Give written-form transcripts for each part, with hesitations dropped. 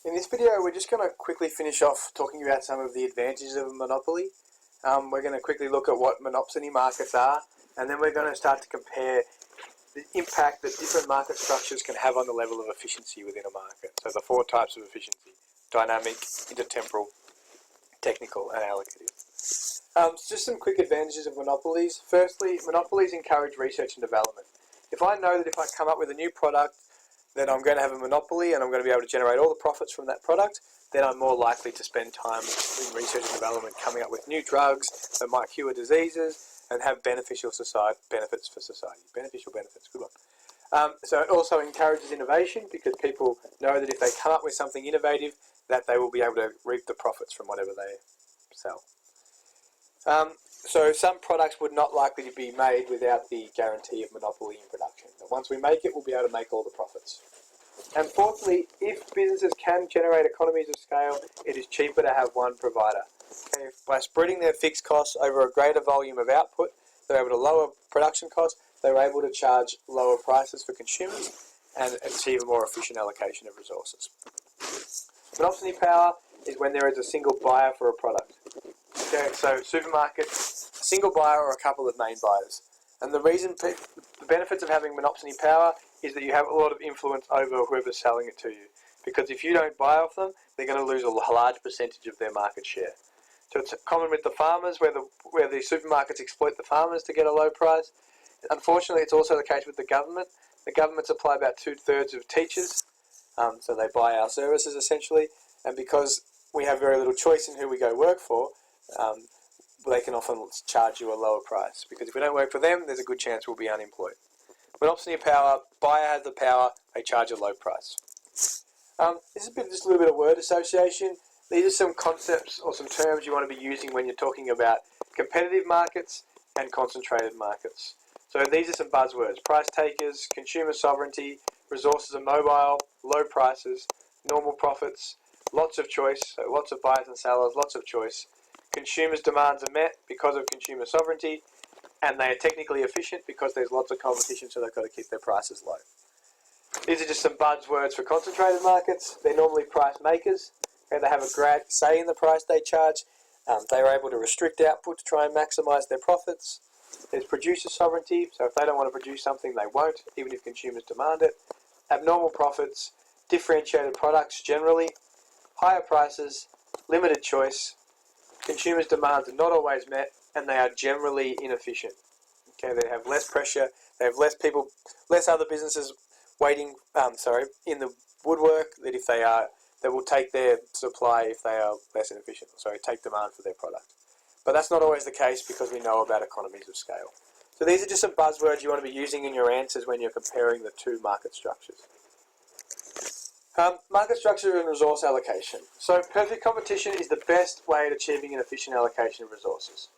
In this video, we're just going to quickly finish off talking about some of the advantages of a monopoly. We're going to quickly look at what monopsony markets are, and then we're going to start to compare the impact that different market structures can have on the level of efficiency within a market. So the four types of efficiency: dynamic, intertemporal, technical, and allocative. Just some quick advantages of monopolies. Firstly, monopolies encourage research and development. If I know that if I come up with a new product, then I'm going to have a monopoly and I'm going to be able to generate all the profits from that product, then I'm more likely to spend time in research and development coming up with new drugs that might cure diseases and have benefits for society. Beneficial benefits, good one. So it also encourages innovation because people know that if they come up with something innovative, that they will be able to reap the profits from whatever they sell. So some products would not likely to be made without the guarantee of monopoly in production. But once we make it, we'll be able to make all the profits. And fourthly, if businesses can generate economies of scale, it is cheaper to have one provider. Okay, by spreading their fixed costs over a greater volume of output, they're able to lower production costs, they're able to charge lower prices for consumers and achieve a more efficient allocation of resources. Monopsony power is when there is a single buyer for a product. Okay, so supermarkets, a single buyer or a couple of main buyers. And the benefits of having monopsony power is that you have a lot of influence over whoever's selling it to you. Because if you don't buy off them, they're going to lose a large percentage of their market share. So it's common with the farmers, where the supermarkets exploit the farmers to get a low price. Unfortunately, it's also the case with the government. The government supply about 2/3 of teachers, so they buy our services essentially. And because we have very little choice in who we go work for, they can often charge you a lower price, because if we don't work for them, there's a good chance we'll be unemployed. Monopsony power, buyer has the power, they charge a low price. This is just a little bit of word association. These are some concepts or some terms you want to be using when you're talking about competitive markets and concentrated markets. So these are some buzzwords: price takers, consumer sovereignty, resources are mobile, low prices, normal profits, lots of choice, so lots of buyers and sellers, lots of choice. Consumers' demands are met because of consumer sovereignty, and they are technically efficient because there's lots of competition, so they've got to keep their prices low. These are just some buzzwords for concentrated markets. They're normally price makers, and they have a great say in the price they charge. They are able to restrict output to try and maximise their profits. There's producer sovereignty, so if they don't want to produce something, they won't, even if consumers demand it. Abnormal profits, differentiated products generally, higher prices, limited choice. Consumers' demands are not always met, and they are generally inefficient. Okay, they have less pressure, they have less people, less other businesses waiting, in the woodwork that will take their supply if they are less inefficient. Take demand for their product. But that's not always the case because we know about economies of scale. So these are just some buzzwords you want to be using in your answers when you're comparing the two market structures. Market structure and resource allocation. So perfect competition is the best way at achieving an efficient allocation of resources.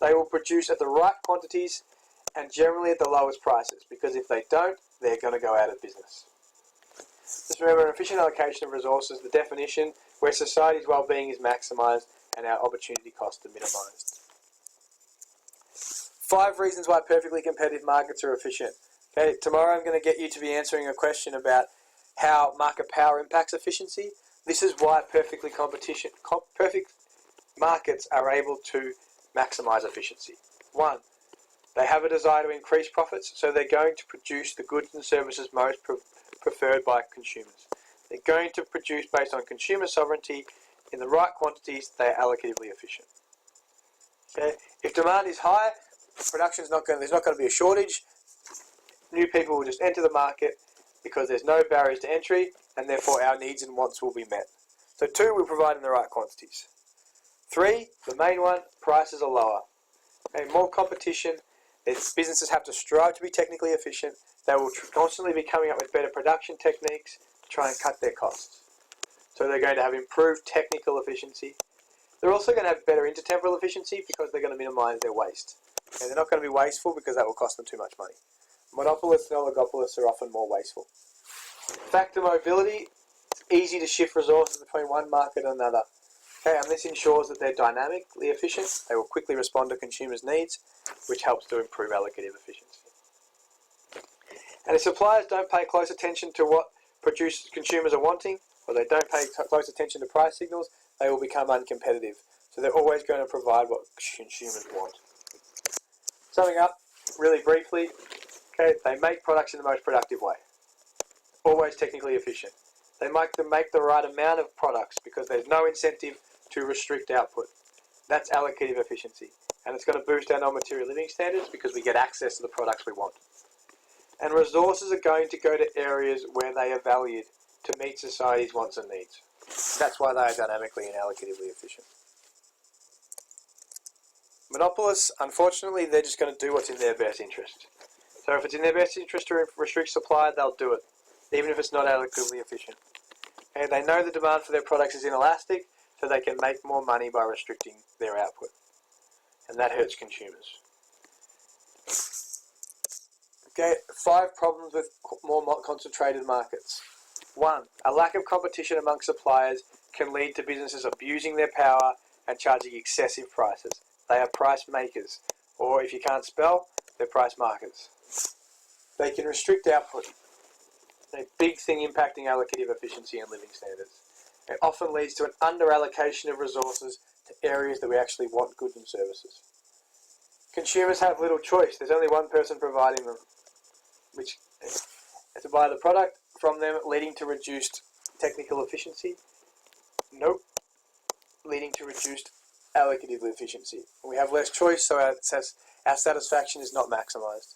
They will produce at the right quantities and generally at the lowest prices, because if they don't, they're going to go out of business. Just remember, an efficient allocation of resources, the definition, where society's well-being is maximised and our opportunity costs are minimised. 5 reasons why perfectly competitive markets are efficient. Okay, tomorrow I'm going to get you to be answering a question about how market power impacts efficiency. This is why perfect markets are able to maximise efficiency. 1, they have a desire to increase profits, so they're going to produce the goods and services most preferred by consumers. They're going to produce based on consumer sovereignty in the right quantities. They are allocatively efficient. Okay? If demand is high, there's not going to be a shortage. New people will just enter the market because there's no barriers to entry, and therefore our needs and wants will be met. So 2, we provide in the right quantities. 3, the main one, prices are lower. Okay, more competition. Businesses have to strive to be technically efficient. They will constantly be coming up with better production techniques to try and cut their costs. So they're going to have improved technical efficiency. They're also going to have better intertemporal efficiency because they're going to minimise their waste. Okay, they're not going to be wasteful because that will cost them too much money. Monopolists and oligopolists are often more wasteful. Factor mobility. It's easy to shift resources between one market and another. Okay, and this ensures that they're dynamically efficient. They will quickly respond to consumers' needs, which helps to improve allocative efficiency. And if suppliers don't pay close attention to what consumers are wanting, or they don't pay close attention to price signals, they will become uncompetitive. So they're always going to provide what consumers want. Summing up really briefly, okay, they make products in the most productive way. Always technically efficient. They make the right amount of products because there's no incentive to restrict output. That's allocative efficiency. And it's going to boost our non-material living standards because we get access to the products we want. And resources are going to go to areas where they are valued to meet society's wants and needs. That's why they are dynamically and allocatively efficient. Monopolists, unfortunately, they're just going to do what's in their best interest. So if it's in their best interest to restrict supply, they'll do it, even if it's not allocatively efficient. Okay, they know the demand for their products is inelastic, so they can make more money by restricting their output. And that hurts consumers. Okay, 5 problems with more concentrated markets. 1. A lack of competition among suppliers can lead to businesses abusing their power and charging excessive prices. They are price makers, or if you can't spell, they're price markers. They can restrict output, a big thing impacting allocative efficiency and living standards. It often leads to an under-allocation of resources to areas that we actually want goods and services. Consumers have little choice. There's only one person providing them, which to buy the product from them, leading to reduced technical efficiency. Nope. Leading to reduced allocative efficiency. We have less choice, so our satisfaction is not maximised.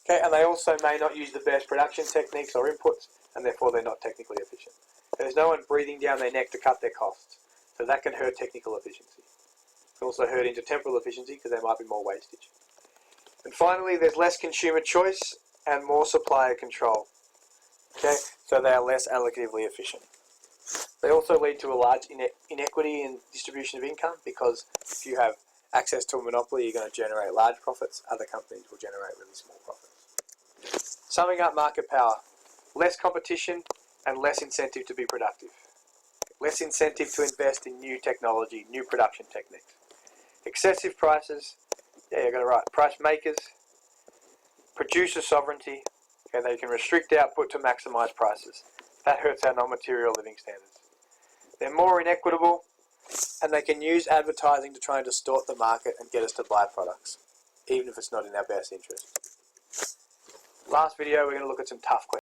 Okay, and they also may not use the best production techniques or inputs, and therefore they're not technically efficient. There's no one breathing down their neck to cut their costs, so that can hurt technical efficiency. It can also hurt intertemporal efficiency because there might be more wastage. And finally, there's less consumer choice and more supplier control. Okay, so they are less allocatively efficient. They also lead to a large inequity in distribution of income because if you have access to a monopoly, you're going to generate large profits. Other companies will generate really small profits. Summing up market power. Less competition and less incentive to be productive. Less incentive to invest in new technology, new production techniques. Excessive prices, yeah, you're going to write price makers. Producer sovereignty, okay, they can restrict output to maximise prices. That hurts our non-material living standards. They're more inequitable, and they can use advertising to try and distort the market and get us to buy products, even if it's not in our best interest. Last video, we're going to look at some tough questions.